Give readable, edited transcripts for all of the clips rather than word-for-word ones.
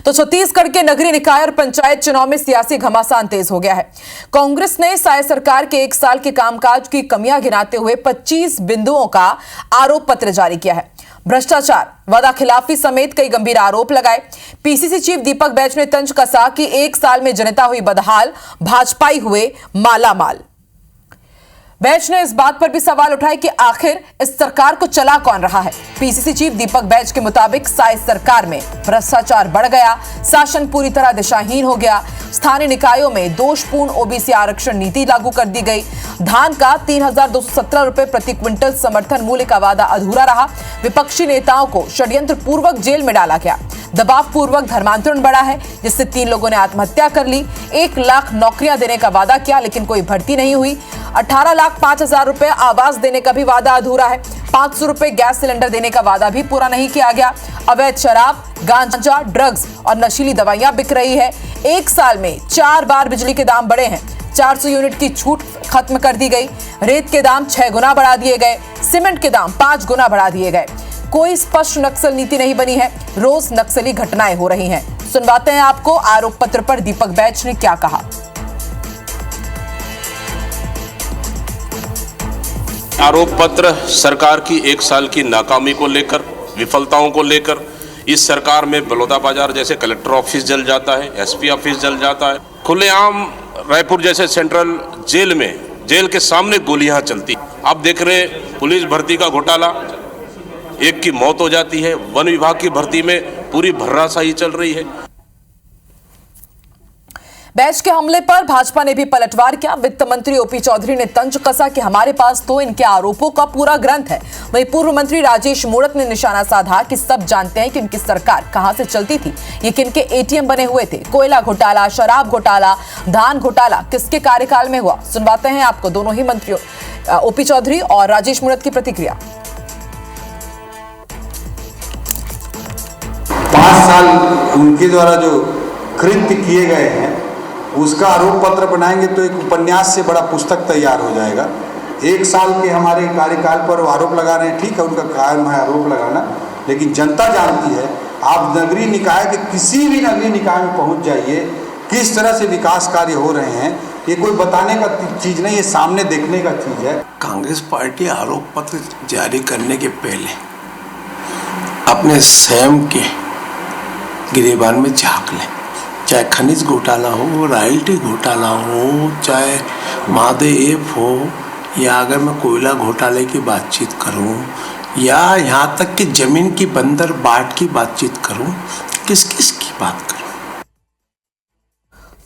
तो छत्तीसगढ़ के नगरीय निकाय और पंचायत चुनाव में सियासी घमासान तेज हो गया है। कांग्रेस ने साय सरकार के 1 साल के कामकाज की कमियां गिनाते हुए 25 बिंदुओं का आरोप पत्र जारी किया है। भ्रष्टाचार, वादा खिलाफी समेत कई गंभीर आरोप लगाए। पीसीसी चीफ दीपक बैज ने तंज कसा कि 1 साल में जनता हुई बदहाल, भाजपाई हुए मालामाल। बैज ने इस बात पर भी सवाल उठाए कि आखिर इस सरकार को चला कौन रहा है। पीसीसी चीफ दीपक बैज के मुताबिक साय सरकार में भ्रष्टाचार बढ़ गया, शासन पूरी तरह दिशाहीन हो गया, स्थानीय निकायों में दोषपूर्ण ओबीसी आरक्षण नीति लागू कर दी गई, धान का 3,217 रुपए प्रति क्विंटल समर्थन मूल्य का वादा अधूरा रहा, विपक्षी नेताओं को षड्यंत्र पूर्वक जेल में डाला गया, दबाव पूर्वक धर्मांतरण बढ़ा है जिससे 3 लोगों ने आत्महत्या कर ली, 1 लाख नौकरियां देने का वादा किया लेकिन कोई भर्ती नहीं हुई, 18,05,000 रुपए आवास देने का भी वादा अधूरा है, 500 रुपए गैस सिलेंडर देने का वादा भी पूरा नहीं किया गया, अवैध शराब, गांजा, ड्रग्स और नशीली दवाइयां बिक रही है। 1 साल में 4 बार बिजली के दाम बढ़े हैं, 400 यूनिट की छूट खत्म कर दी गई, रेत के दाम 6 गुना बढ़ा दिए गए, सीमेंट के दाम 5 गुना बढ़ा दिए गए। कोई स्पष्ट नक्सल नीति नहीं बनी है, रोज नक्सली घटनाएं हो रही हैं। सुनवाते हैं आपको आरोप पत्र पर दीपक बैज ने क्या कहा। आरोप पत्र सरकार की 1 साल की नाकामी को लेकर, विफलताओं को लेकर, इस सरकार में बलौदाबाजार जैसे कलेक्टर ऑफिस जल जाता है, एसपी ऑफिस जल जाता है, खुलेआम रायपुर जैसे सेंट्रल जेल में जेल के सामने गोलियां चलती। आप देख रहे पुलिस भर्ती का घोटाला, 1 की मौत हो जाती है, वन विभाग की भर्ती में पूरी भर्राशाही चल रही है। बैज के हमले पर भाजपा ने भी पलटवार किया। वित्त मंत्री ओपी चौधरी ने तंज कसा कि हमारे पास तो इनके आरोपों का पूरा ग्रंथ है। वहीं पूर्व मंत्री राजेश मूणत ने निशाना साधा कि सब जानते हैं कि उनकी सरकार कहां से चलती थी, ये किनके एटीएम बने हुए थे, कोयला घोटाला, शराब घोटाला, धान घोटाला किसके कार्यकाल में हुआ। सुनवाते हैं आपको दोनों ही मंत्रियों ओपी चौधरी और राजेश मूणत की प्रतिक्रिया। 5 साल उनके द्वारा जो कृत्य किए गए हैं उसका आरोप पत्र बनाएंगे तो एक उपन्यास से बड़ा पुस्तक तैयार हो जाएगा। 1 साल के हमारे कार्यकाल पर वो आरोप लगा रहे हैं, ठीक है, उनका काम है आरोप लगाना, लेकिन जनता जानती है। आप नगरीय निकाय के किसी भी नगरीय निकाय में पहुंच जाइए, किस तरह से विकास कार्य हो रहे हैं, ये कोई बताने का चीज़ नहीं, ये सामने देखने का चीज़ है। कांग्रेस पार्टी आरोप पत्र जारी करने के पहले अपने स्वयं के गिरेबान में झांक लें। चाहे खनिज घोटाला हो, रॉयल्टी घोटाला हो, चाहे मादे एफ हो, या अगर मैं कोयला घोटाले की बातचीत करूं, या यहाँ तक कि जमीन की बंदर बाट की बातचीत करूं, किस किस की बात करूं।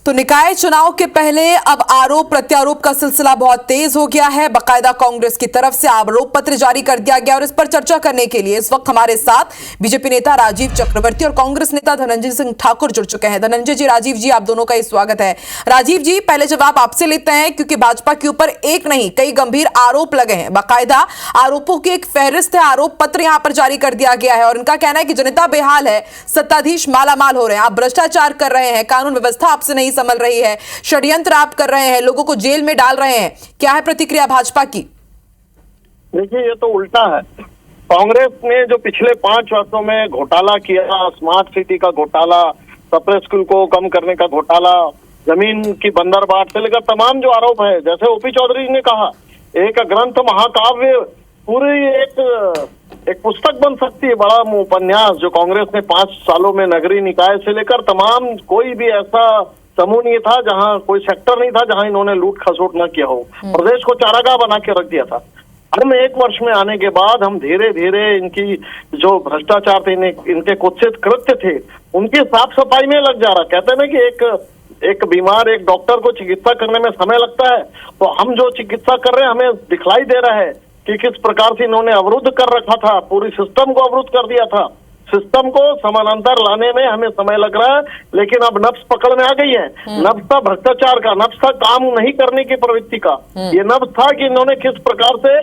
तो निकाय चुनाव के पहले अब आरोप प्रत्यारोप का सिलसिला बहुत तेज हो गया है। बाकायदा कांग्रेस की तरफ से आरोप पत्र जारी कर दिया गया और इस पर चर्चा करने के लिए इस वक्त हमारे साथ बीजेपी नेता राजीव चक्रवर्ती और कांग्रेस नेता धनंजय सिंह ठाकुर जुड़ चुके हैं। धनंजय जी, राजीव जी, आप दोनों का ही स्वागत है। राजीव जी, पहले जवाब आपसे लेते हैं क्योंकि भाजपा के ऊपर एक नहीं कई गंभीर आरोप लगे हैं। बाकायदा आरोपों की एक फहरिस्त है, आरोप पत्र यहां पर जारी कर दिया गया है और इनका कहना है कि जनता बेहाल है, सत्ताधीश मालामाल हो रहे हैं, आप भ्रष्टाचार कर रहे हैं, कानून व्यवस्था आपसे नहीं संभल रही है, षड्यंत्र आप कर रहे हैं, लोगों को जेल में डाल रहे हैं। क्या है प्रतिक्रिया भाजपा की? देखिए, ये तो उल्टा है। कांग्रेस ने जो पिछले 5 वर्षों में घोटाला किया, स्मार्ट सिटी का घोटाला, सप्रे स्कूल को कम करने का घोटाला, जमीन की बंदरबाट से लेकर तमाम जो आरोप है, जैसे ओपी चौधरी ने कहा, एक ग्रंथ महाकाव्य पूरी एक पुस्तक बन सकती है, बड़ा उपन्यास, जो कांग्रेस ने 5 सालों में नगरीय निकाय से लेकर तमाम, कोई भी ऐसा समूह नहीं था जहां, कोई सेक्टर नहीं था जहां इन्होंने लूट खसोट न किया हो। प्रदेश को चारागाह बना के रख दिया था। हम 1 वर्ष में आने के बाद हम धीरे धीरे इनकी जो भ्रष्टाचार थे, इनके कुत्सित कृत्य थे, उनकी साफ सफाई में लग जा रहा। कहते हैं ना कि एक बीमार एक डॉक्टर को चिकित्सा करने में समय लगता है, तो हम जो चिकित्सा कर रहे हैं हमें दिखलाई दे रहा है कि किस प्रकार से इन्होंने अवरुद्ध कर रखा था, पूरी सिस्टम को अवरुद्ध कर दिया था। सिस्टम को समानांतर लाने में हमें समय लग रहा है, लेकिन अब नफ्स पकड़ में आ गई है। नफ्स था भ्रष्टाचार का, नफ्स था काम नहीं करने की प्रवृत्ति का। ये नफ्स था कि इन्होंने किस प्रकार से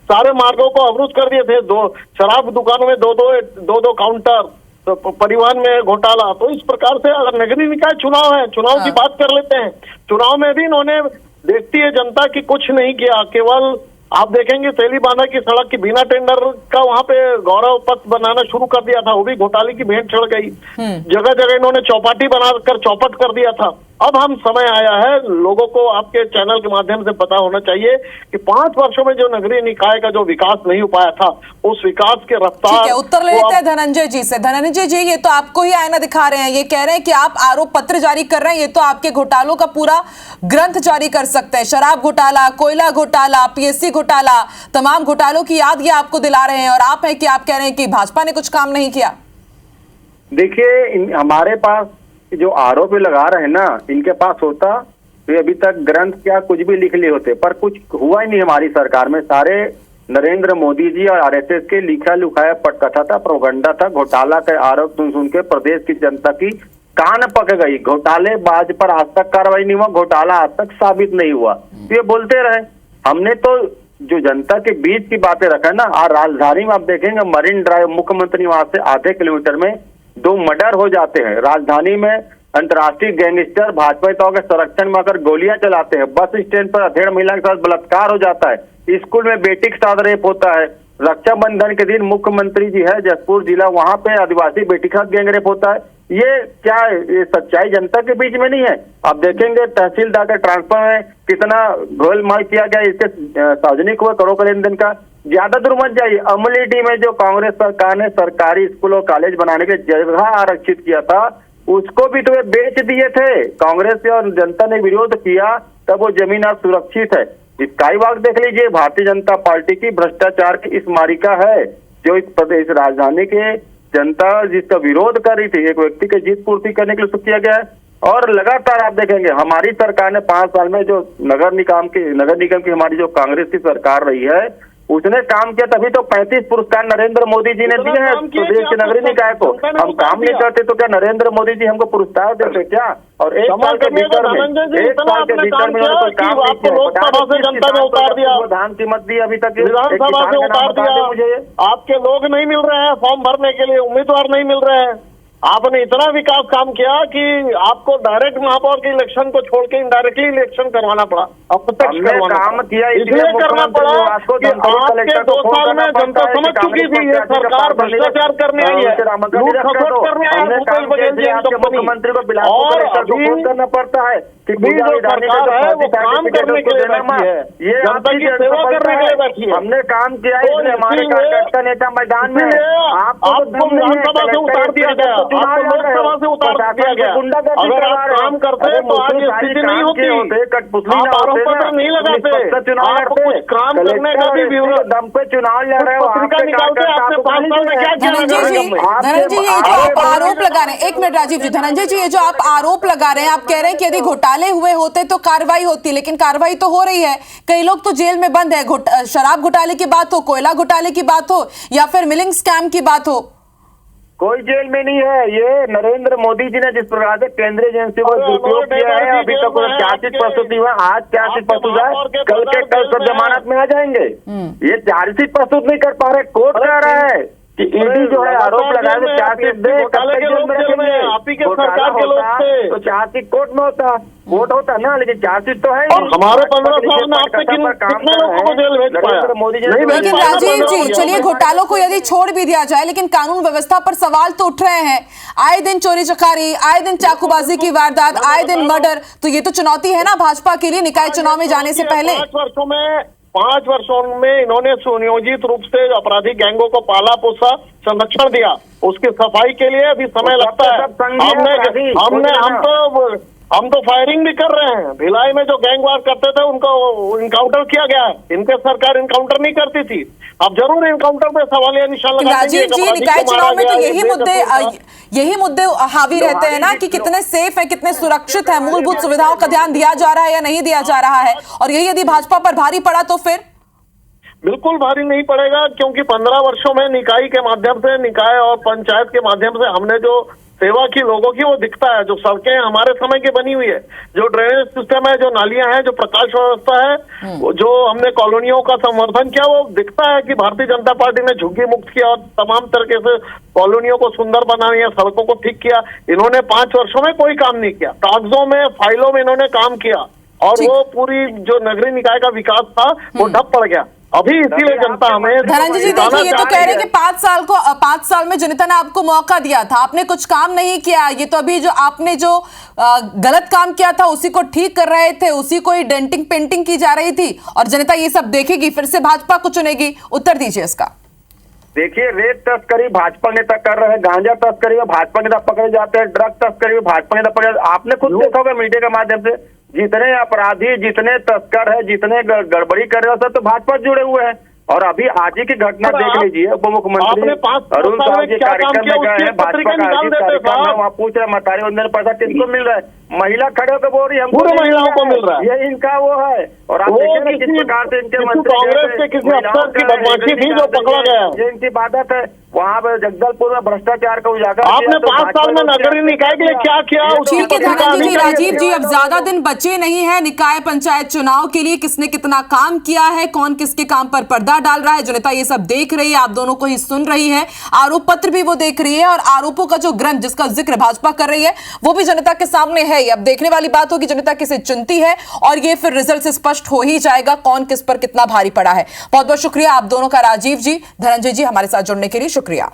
सारे मार्गों को अवरुद्ध कर दिए थे। 2 शराब दुकानों में 2 काउंटर, तो परिवहन में घोटाला। तो इस प्रकार से अगर नगरीय निकाय चुनाव है, चुनाव की बात कर लेते हैं। चुनाव में भी इन्होंने, देखती है जनता की, कुछ नहीं किया, केवल आप देखेंगे तेलीबांधा की सड़क की बिना टेंडर का वहां पे गौरव पथ बनाना शुरू कर दिया था, वो भी घोटाले की भेंट चढ़ गई। जगह जगह इन्होंने चौपाटी बनाकर चौपट कर दिया था। अब हम समय आया है, लोगों को आपके चैनल के माध्यम से पता होना चाहिए कि 5 वर्षों में जो नगरीय निकाय का जो विकास नहीं हो पाया था, उस विकास के रफ्तार। ठीक है, उत्तर ले लेते हैं धनंजय जी से। धनंजय जी, ये तो आपको ही आईना दिखा रहे हैं, ये कह रहे हैं कि आप आरोप पत्र जारी कर रहे हैं, ये तो आपके घोटालों का पूरा ग्रंथ जारी कर सकते हैं। शराब घोटाला, कोयला घोटाला, पीएससी घोटाला, तमाम घोटालों की याद ये आपको दिला रहे हैं, और आप है कि आप कह रहे हैं कि भाजपा ने कुछ काम नहीं किया। देखिए, हमारे पास जो आरोप लगा रहे हैं ना, इनके पास होता तो अभी तक ग्रंथ क्या कुछ भी लिख लिए होते, पर कुछ हुआ ही नहीं हमारी सरकार में। सारे नरेंद्र मोदी जी और आरएसएस के लिखा लुखाया पटकथा था, प्रोपगंडा था। घोटाला के आरोप सुन के प्रदेश की जनता की कान पक गई। घोटालेबाज पर आज तक कार्रवाई नहीं हुआ, घोटाला आज तक साबित नहीं हुआ, तो ये बोलते रहे। हमने तो जो जनता के बीच की बातें रखा है ना, आज राजधानी में आप देखेंगे मरीन ड्राइव, मुख्यमंत्री वहां से आधे किलोमीटर में 2 मर्डर हो जाते हैं। राजधानी में अंतर्राष्ट्रीय गैंगस्टर भाजपा नेताओं के संरक्षण में आकर गोलियां चलाते हैं। बस स्टैंड पर अधेड़ महिला के साथ बलात्कार हो जाता है। स्कूल में बेटी के साथ रेप होता है। रक्षाबंधन के दिन मुख्यमंत्री जी है जसपुर जिला, वहां पे आदिवासी बेटी के साथ गैंग रेप होता है। ये क्या है? ये सच्चाई जनता के बीच में नहीं है। आप देखेंगे तहसीलदार के ट्रांसफर में कितना गोलमाल किया गया, इसके सार्वजनिक हुआ करोड़ का लेन देन का। ज्यादा दूर मत जाइए, अमलेठी में जो कांग्रेस सरकार ने सरकारी स्कूल और कॉलेज बनाने के जगह आरक्षित किया था, उसको भी तो वे बेच दिए थे। कांग्रेस और जनता ने विरोध किया, तब वो जमीन आज सुरक्षित है। स्काई वॉक देख लीजिए, भारतीय जनता पार्टी की भ्रष्टाचार की इस मारिका है, जो इस प्रदेश राजधानी के जनता जिसका विरोध कर रही थी, एक व्यक्ति की जीत पूर्ति करने के लिए शुरू किया गया है। और लगातार आप देखेंगे हमारी सरकार ने 5 साल में जो नगर निगम की हमारी जो कांग्रेस की सरकार रही है, उसने काम किया, तभी तो 35 पुरस्कार नरेंद्र मोदी जी ने दिए हैं प्रदेश के नगरीय निकाय को। हम काम नहीं करते तो क्या नरेंद्र मोदी जी हमको पुरस्कार देते क्या? और एक साल के भीतर में कोई काम लोकसभा से जनता ने उतार दिया, धान कीमत दी अभी तक विधानसभा से उतार दिया। मुझे आपके लोग नहीं मिल रहे हैं फॉर्म भरने के लिए, उम्मीदवार नहीं मिल रहे हैं। आपने इतना विकास काम किया कि आपको डायरेक्ट महापौर के इलेक्शन को छोड़ के इनडायरेक्टली इलेक्शन करवाना पड़ा, अप्रत्यक्ष काम किया, इसलिए करना पड़ा कि आपके 2 साल में जनता समझ चुकी थी ये सरकार भ्रष्टाचार करने आई है, लूट खसोट करने आई है, भूपेश बघेल जी मुख्यमंत्री को बिलासपुर करना पड़ता है कि जो सरकार है वो काम करने के लिए बैठी है, ये जनता की सेवा करने के लिए बैठी है। हमने काम किया, हमारे कार्यकर्ता नेता मैदान में, आपको विधानसभा से उतार दिया गया, आपको लोकसभा से उतार दिया गया। अगर आप काम करते तो आज ये स्थिति नहीं होती, आप आरोप पत्र नहीं लगाते, आप कुछ काम करने का भी दम पे चुनाव लड़ रहे हो, पत्रिका निकालते। आपने 5 साल में क्या किया? धनंजय जी, ये जो आप आरोप लगा रहे हैं, 1 मिनट राजीव जी, धनंजय जी, ये जो आप आरोप लगा रहे हैं, आप कह रहे हैं कि यदि घोटाले हुए होते तो कार्रवाई होती, लेकिन कार्रवाई तो हो रही है। कई लोग तो जेल में बंद है। शराब घोटाले की बात हो, कोयला घोटाले की बात हो, या फिर मिलिंग स्कैम की बात हो, कोई जेल में नहीं है। ये नरेंद्र मोदी जी ने जिस प्रकार से केंद्रीय एजेंसी को दुरुपयोग किया है, अभी तक चार्जशीट प्रस्तुत हुआ, आज चार्जशीट प्रस्तुत है, कल सब जमानत में आ जाएंगे। ये चार्जशीट प्रस्तुत नहीं कर पा रहे, कोर्ट कह रहा है कि ईडी जो है आरोप लगाए तो चार्जशीट दे, सरकार के लोग थे तो चार्जशीट कोर्ट में होता, कोर्ट होता ना, लेकिन चार्जशीट तो है। और हमारे 15 साल में आपने कितने लोगों को जेल भेज पाया? मोदी जी लेकिन राजीव जी, चलिए घोटालों को यदि छोड़ भी दिया जाए, लेकिन कानून व्यवस्था पर सवाल तो उठ रहे हैं। आए दिन चोरी चकारी, आए दिन चाकूबाजी की वारदात, आए दिन मर्डर, तो ये तो चुनौती है ना भाजपा के लिए निकाय चुनाव में जाने से पहले। 5 वर्षों में इन्होंने सुनियोजित रूप से अपराधी गैंगों को पाला पोसा, संरक्षण दिया, उसकी सफाई के लिए अभी समय लगता है। हम तो फायरिंग भी कर रहे हैं। भिलाई में जो गैंगवार करते थे उनको इनकाउंटर किया गया है, इनके सरकार इनकाउंटर नहीं करती थी। अब जरूर इनकाउंटर पे सवालिया निशान लगाते हैं। राजीव जी, निकाय चुनाव में तो यही मुद्दे हावी रहते हैं ना, कि कितने सेफ है, कितने सुरक्षित है, मूलभूत सुविधाओं का ध्यान दिया जा रहा है या नहीं दिया जा रहा है। और यही यदि भाजपा पर भारी पड़ा तो फिर बिल्कुल भारी नहीं पड़ेगा, क्योंकि 15 वर्षों में निकाय के माध्यम से, निकाय और पंचायत के माध्यम से हमने जो सेवा की लोगों की वो दिखता है। जो सड़कें हमारे समय की बनी हुई है, जो ड्रेनेज सिस्टम है, जो नालियां हैं, जो प्रकाश व्यवस्था है, जो हमने कॉलोनियों का संवर्धन किया, वो दिखता है कि भारतीय जनता पार्टी ने झुग्गी मुक्त किया और तमाम तरीके से कॉलोनियों को सुंदर बनाया, सड़कों को ठीक किया। इन्होंने 5 वर्षों में कोई काम नहीं किया। कागजों में, फाइलों में इन्होंने काम किया, और ठीक। वो पूरी जो नगरीय निकाय का विकास था वो ठप पड़ गया। अभी इसीलिए जनता हमें धनंजय जी जिताना देखिए, ये तो चाह कह रहे रही हैं है। कि 5 साल में जनता ने आपको मौका दिया था, आपने कुछ काम नहीं किया। ये तो अभी जो आपने जो गलत काम किया था उसी को ठीक कर रहे थे, उसी को ही डेंटिंग पेंटिंग की जा रही थी और जनता ये सब देखेगी, फिर से भाजपा को चुनेगी। उत्तर दीजिए इसका। देखिए, रेत तस्करी भाजपा नेता कर रहे हैं, गांजा तस्करी में भाजपा नेता पकड़े जाते हैं, ड्रग तस्करी में भाजपा नेता पकड़े। आपने खुद देखा होगा मीडिया के माध्यम से, जितने अपराधी, जितने तस्कर है, जितने गड़बड़ी कर रहे हो, सब तो भाजपा से जुड़े हुए हैं। और अभी आज ही की घटना देख लीजिए, उप मुख्यमंत्री आपने 5 अरुण साल साहब में जी क्या काम कार्यक्रम किया, में गए उसकी हैं, भाजपा पत्रिका का निकाल आयोजित देते कार्यक्रम में, साहब। वहाँ पूछ रहे मतारी वंदन पैसा किसको मिल रहा है? महिला खड़े होकर बोल रही है हमको पूरे नहीं महिलाओं को मिल रहा है। ये इनका वो है। और आप वो देखिए ना किस किसी- प्रकार से इनके किसी मंत्री कांग्रेस गए के थे, किसी महिलाओं अफसर की का बदमाशी थी जो निकाल पकड़ा देंगे। गया। ये इनकी इबादत है। वहाँ पर जगदलपुर में भ्रष्टाचार का उजागर किया, आपने तो 5 भाजपा साल में ने नगरीय निकाय के लिए क्या किया, ये तो उसकी ठीक है पत्रिका धनंजय जी, निकाल राजीव जी, अब देते। ज्यादा दिन बचे नहीं है निकाय पंचायत चुनाव के लिए। किसने कितना काम किया है, कौन किसके काम पर पर्दा डाल रहा है, जनता ये सब देख रही है, आप दोनों को ही सुन रही है, आरोप पत्र भी वो देख रही है और आरोपों का जो ग्रंथ जिसका जिक्र भाजपा कर रही है वो भी जनता के सामने है। अब देखने वाली बात होगी जनता किसे चुनती है और ये फिर रिजल्ट से स्पष्ट हो ही जाएगा कौन किस पर कितना भारी पड़ा है। बहुत बहुत शुक्रिया आप दोनों का, राजीव जी, धनंजय जी, हमारे साथ जुड़ने के लिए शुक्रिया।